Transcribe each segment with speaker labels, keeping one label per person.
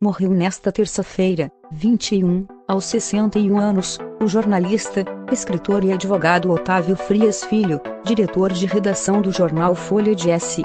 Speaker 1: Morreu nesta terça-feira, 21, aos 61 anos, o jornalista, escritor e advogado Otávio Frias Filho, diretor de redação do jornal Folha de S.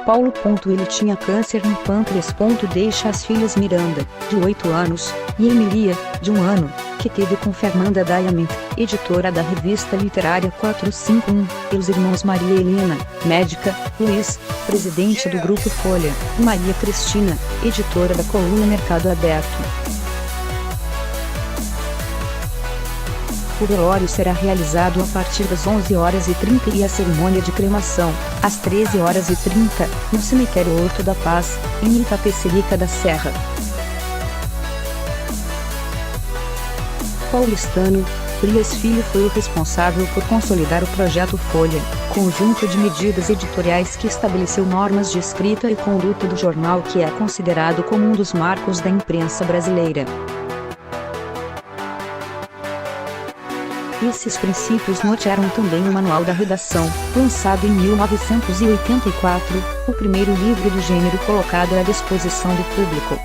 Speaker 1: Paulo. Ele tinha câncer no pâncreas. Deixa as filhas Miranda, de 8 anos, e Emilia, de 1 ano, que teve com Fernanda Diamant, editora da revista literária 451, e os irmãos Maria Helena, médica, Luiz, presidente do Grupo Folha, e Maria Cristina, editora da coluna Mercado Aberto. O velório será realizado a partir das 11h30 e a cerimônia de cremação, às 13h30, no cemitério Horto da Paz, em Itapecerica da Serra. Paulistano, Frias Filho foi o responsável por consolidar o projeto Folha, conjunto de medidas editoriais que estabeleceu normas de escrita e conduta do jornal que é considerado como um dos marcos da imprensa brasileira. Esses princípios nortearam também o Manual da Redação, lançado em 1984, o primeiro livro do gênero colocado à disposição do público.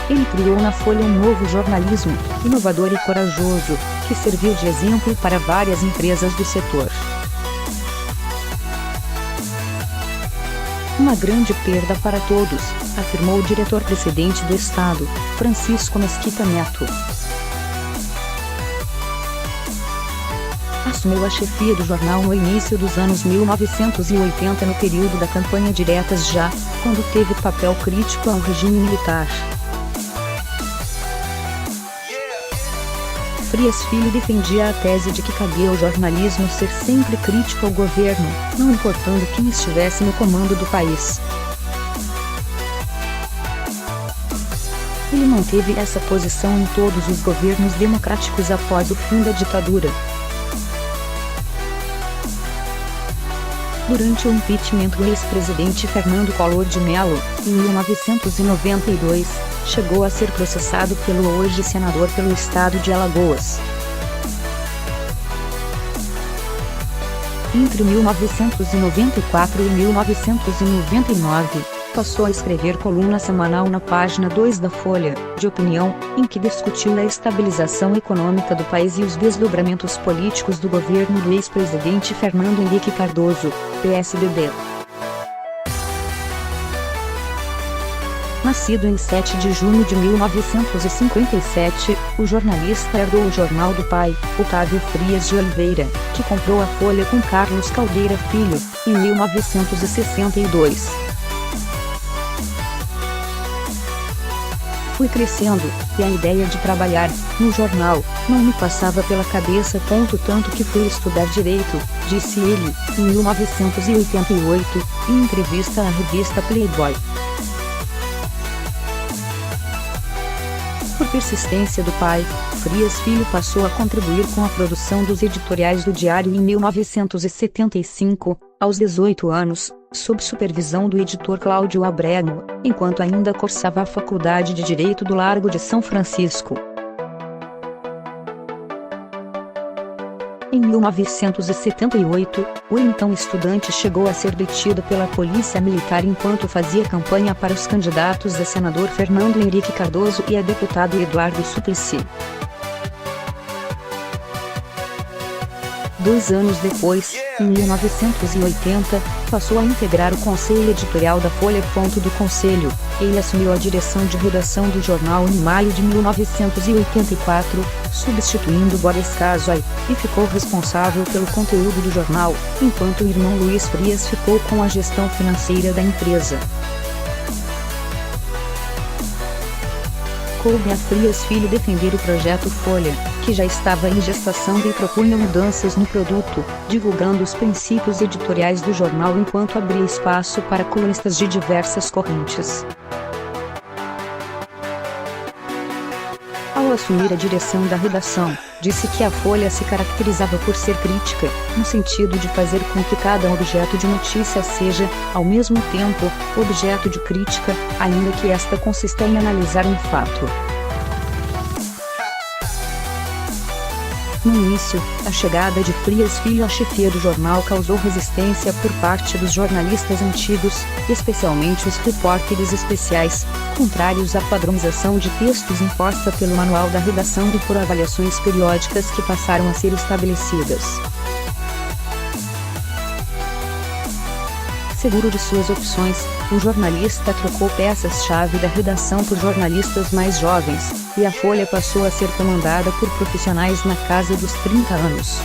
Speaker 1: Ele criou na Folha um novo jornalismo, inovador e corajoso, que serviu de exemplo para várias empresas do setor. Uma grande perda para todos, afirmou o diretor-presidente do Estado, Francisco Mesquita Neto. Assumiu a chefia do jornal no início dos anos 1980 no período da campanha Diretas Já, quando teve papel crítico ao regime militar. Frias Filho defendia a tese de que cabia ao jornalismo ser sempre crítico ao governo, não importando quem estivesse no comando do país. Ele manteve essa posição em todos os governos democráticos após o fim da ditadura. Durante o impeachment do ex-presidente Fernando Collor de Mello, em 1992, chegou a ser processado pelo hoje senador pelo estado de Alagoas. Entre 1994 e 1999, passou a escrever coluna semanal na página 2 da Folha, de opinião, em que discutiu a estabilização econômica do país e os desdobramentos políticos do governo do ex-presidente Fernando Henrique Cardoso, PSDB. Nascido em 7 de junho de 1957, o jornalista herdou o jornal do pai, Otávio Frias de Oliveira, que comprou a Folha com Carlos Caldeira Filho, em 1962. Fui crescendo, e a ideia de trabalhar no jornal não me passava pela cabeça. Tanto que fui estudar direito, disse ele, em 1988, em entrevista à revista Playboy. Por persistência do pai, Frias Filho passou a contribuir com a produção dos editoriais do Diário em 1975, aos 18 anos, sob supervisão do editor Cláudio Abrego, enquanto ainda cursava a Faculdade de Direito do Largo de São Francisco. Em 1978, o então estudante chegou a ser detido pela polícia militar enquanto fazia campanha para os candidatos a senador Fernando Henrique Cardoso e a deputado Eduardo Suplicy. 2 anos depois, em 1980, passou a integrar o conselho editorial da Folha. Do conselho, ele assumiu a direção de redação do jornal em maio de 1984, substituindo Boris Casoy, e ficou responsável pelo conteúdo do jornal, enquanto o irmão Luiz Frias ficou com a gestão financeira da empresa. Coube a Frias Filho defender o projeto Folha, que já estava em gestação e propunha mudanças no produto, divulgando os princípios editoriais do jornal enquanto abria espaço para colunistas de diversas correntes. Ao assumir a direção da redação, disse que a Folha se caracterizava por ser crítica, no sentido de fazer com que cada objeto de notícia seja, ao mesmo tempo, objeto de crítica, ainda que esta consista em analisar um fato. No início, a chegada de Frias Filho à chefia do jornal causou resistência por parte dos jornalistas antigos, especialmente os repórteres especiais, contrários à padronização de textos imposta pelo Manual da Redação e por avaliações periódicas que passaram a ser estabelecidas. Seguro de suas opções, o jornalista trocou peças-chave da redação por jornalistas mais jovens, e a Folha passou a ser comandada por profissionais na casa dos 30 anos.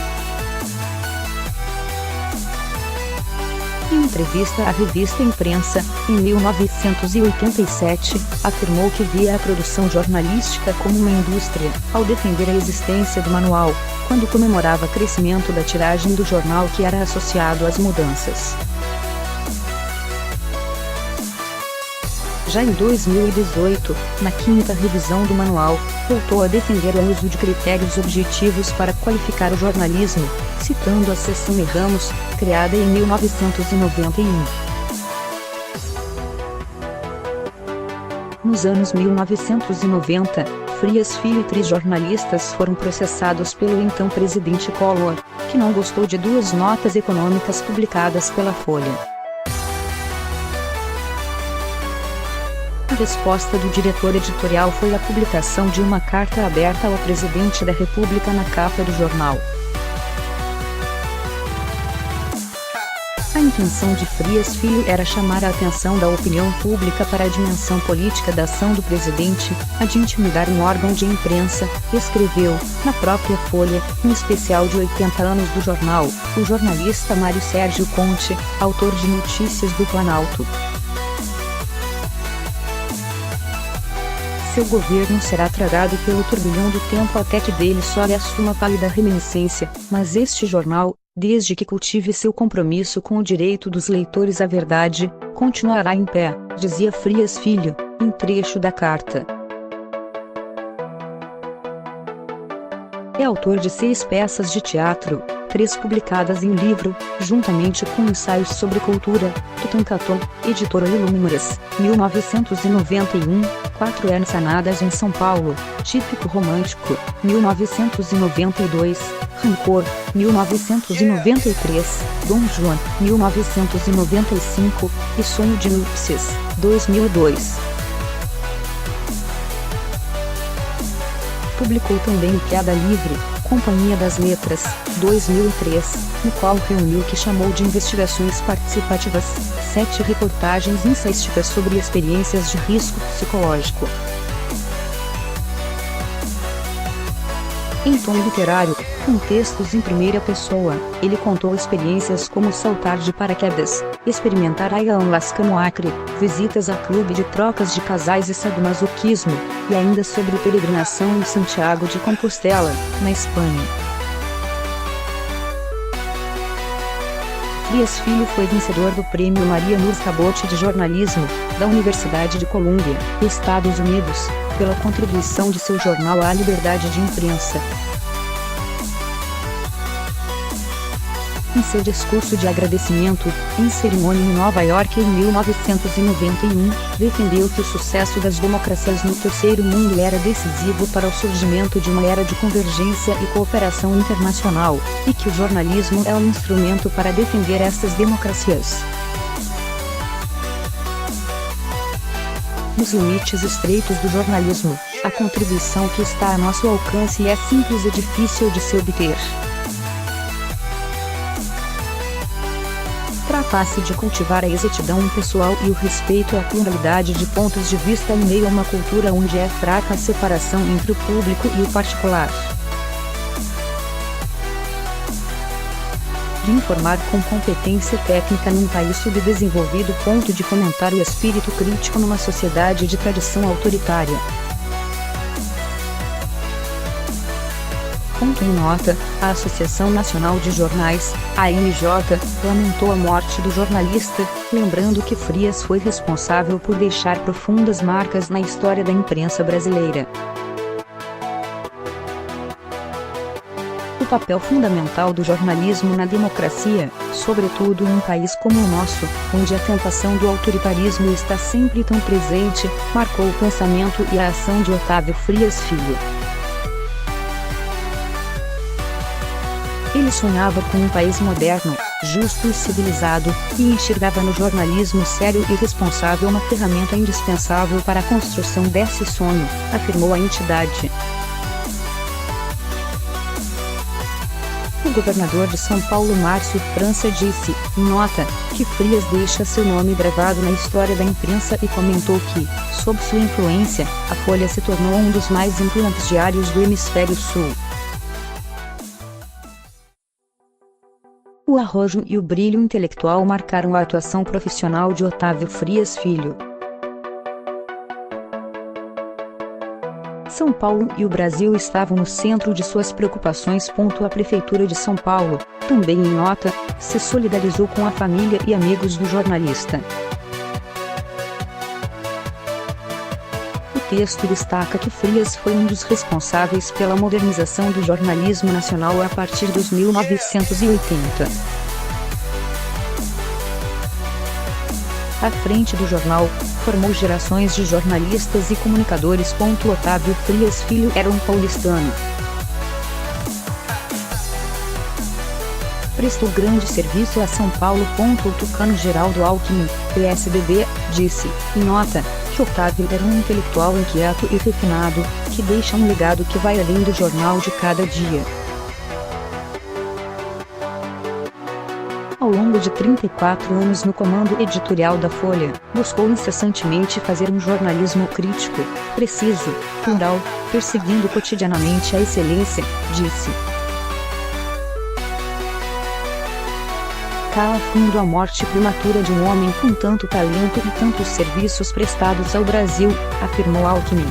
Speaker 1: Em entrevista à revista Imprensa, em 1987, afirmou que via a produção jornalística como uma indústria, ao defender a existência do manual, quando comemorava o crescimento da tiragem do jornal que era associado às mudanças. Já em 2018, na quinta revisão do manual, voltou a defender o uso de critérios objetivos para qualificar o jornalismo, citando a seção E Ramos, criada em 1991. Nos anos 1990, Frias Filho e 3 jornalistas foram processados pelo então presidente Collor, que não gostou de 2 notas econômicas publicadas pela Folha. A resposta do diretor editorial foi a publicação de uma carta aberta ao presidente da República na capa do jornal. A intenção de Frias Filho era chamar a atenção da opinião pública para a dimensão política da ação do presidente, a de intimidar um órgão de imprensa, escreveu, na própria Folha, no especial de 80 anos do jornal, o jornalista Mário Sérgio Conte, autor de Notícias do Planalto. Seu governo será tragado pelo turbilhão do tempo até que dele só lhe assuma pálida reminiscência, mas este jornal, desde que cultive seu compromisso com o direito dos leitores à verdade, continuará em pé, dizia Frias Filho, em trecho da carta. É autor de 6 peças de teatro, 3 publicadas em livro, juntamente com ensaios sobre cultura, Tutankaton, editora Illuminas, 1991, 4 ensanadas em São Paulo, Típico Romântico, 1992, Rancor, 1993, Dom Juan, 1995, e Sonho de Núpcias, 2002. Publicou também Queda Livre, Companhia das Letras, 2003, no qual reuniu o que chamou de investigações participativas, 7 reportagens ensaísticas sobre experiências de risco psicológico. Em tom literário, com textos em primeira pessoa, ele contou experiências como saltar de paraquedas, experimentar ayahuasca no Acre, visitas a clube de trocas de casais e sadomasoquismo, e ainda sobre peregrinação em Santiago de Compostela, na Espanha. Frias Filho foi vencedor do Prêmio Maria Luz Cabot de Jornalismo, da Universidade de Colômbia, Estados Unidos, pela contribuição de seu jornal à liberdade de imprensa. Em seu discurso de agradecimento, em cerimônia em Nova York em 1991, defendeu que o sucesso das democracias no Terceiro Mundo era decisivo para o surgimento de uma era de convergência e cooperação internacional, e que o jornalismo é um instrumento para defender essas democracias. Nos limites estreitos do jornalismo, a contribuição que está a nosso alcance é simples e difícil de se obter. Trata-se de cultivar a exatidão pessoal e o respeito à pluralidade de pontos de vista em meio a uma cultura onde é fraca a separação entre o público e o particular. De informar com competência técnica num país subdesenvolvido, de fomentar o espírito crítico numa sociedade de tradição autoritária. Em nota, a Associação Nacional de Jornais, ANJ, lamentou a morte do jornalista, lembrando que Frias foi responsável por deixar profundas marcas na história da imprensa brasileira. O papel fundamental do jornalismo na democracia, sobretudo em um país como o nosso, onde a tentação do autoritarismo está sempre tão presente, marcou o pensamento e a ação de Otávio Frias Filho. sonhava com um país moderno, justo e civilizado, e enxergava no jornalismo sério e responsável uma ferramenta indispensável para a construção desse sonho, afirmou a entidade. O governador de São Paulo, Márcio França, disse, em nota, que Frias deixa seu nome gravado na história da imprensa e comentou que, sob sua influência, a Folha se tornou um dos mais influentes diários do Hemisfério Sul. O arrojo e o brilho intelectual marcaram a atuação profissional de Otávio Frias Filho. São Paulo e o Brasil estavam no centro de suas preocupações. A Prefeitura de São Paulo, também em nota, se solidarizou com a família e amigos do jornalista. O texto destaca que Frias foi um dos responsáveis pela modernização do jornalismo nacional a partir dos 1980. À frente do jornal, formou gerações de jornalistas e comunicadores. Otávio Frias Filho era um paulistano. Prestou grande serviço a São Paulo. O tucano Geraldo Alckmin, PSDB, disse, em nota, que Otávio era um intelectual inquieto e refinado, que deixa um legado que vai além do jornal de cada dia. Ao longo de 34 anos no comando editorial da Folha, buscou incessantemente fazer um jornalismo crítico, preciso, plural, perseguindo cotidianamente a excelência, disse. Cala fundo a morte prematura de um homem com tanto talento e tantos serviços prestados ao Brasil, afirmou Alckmin.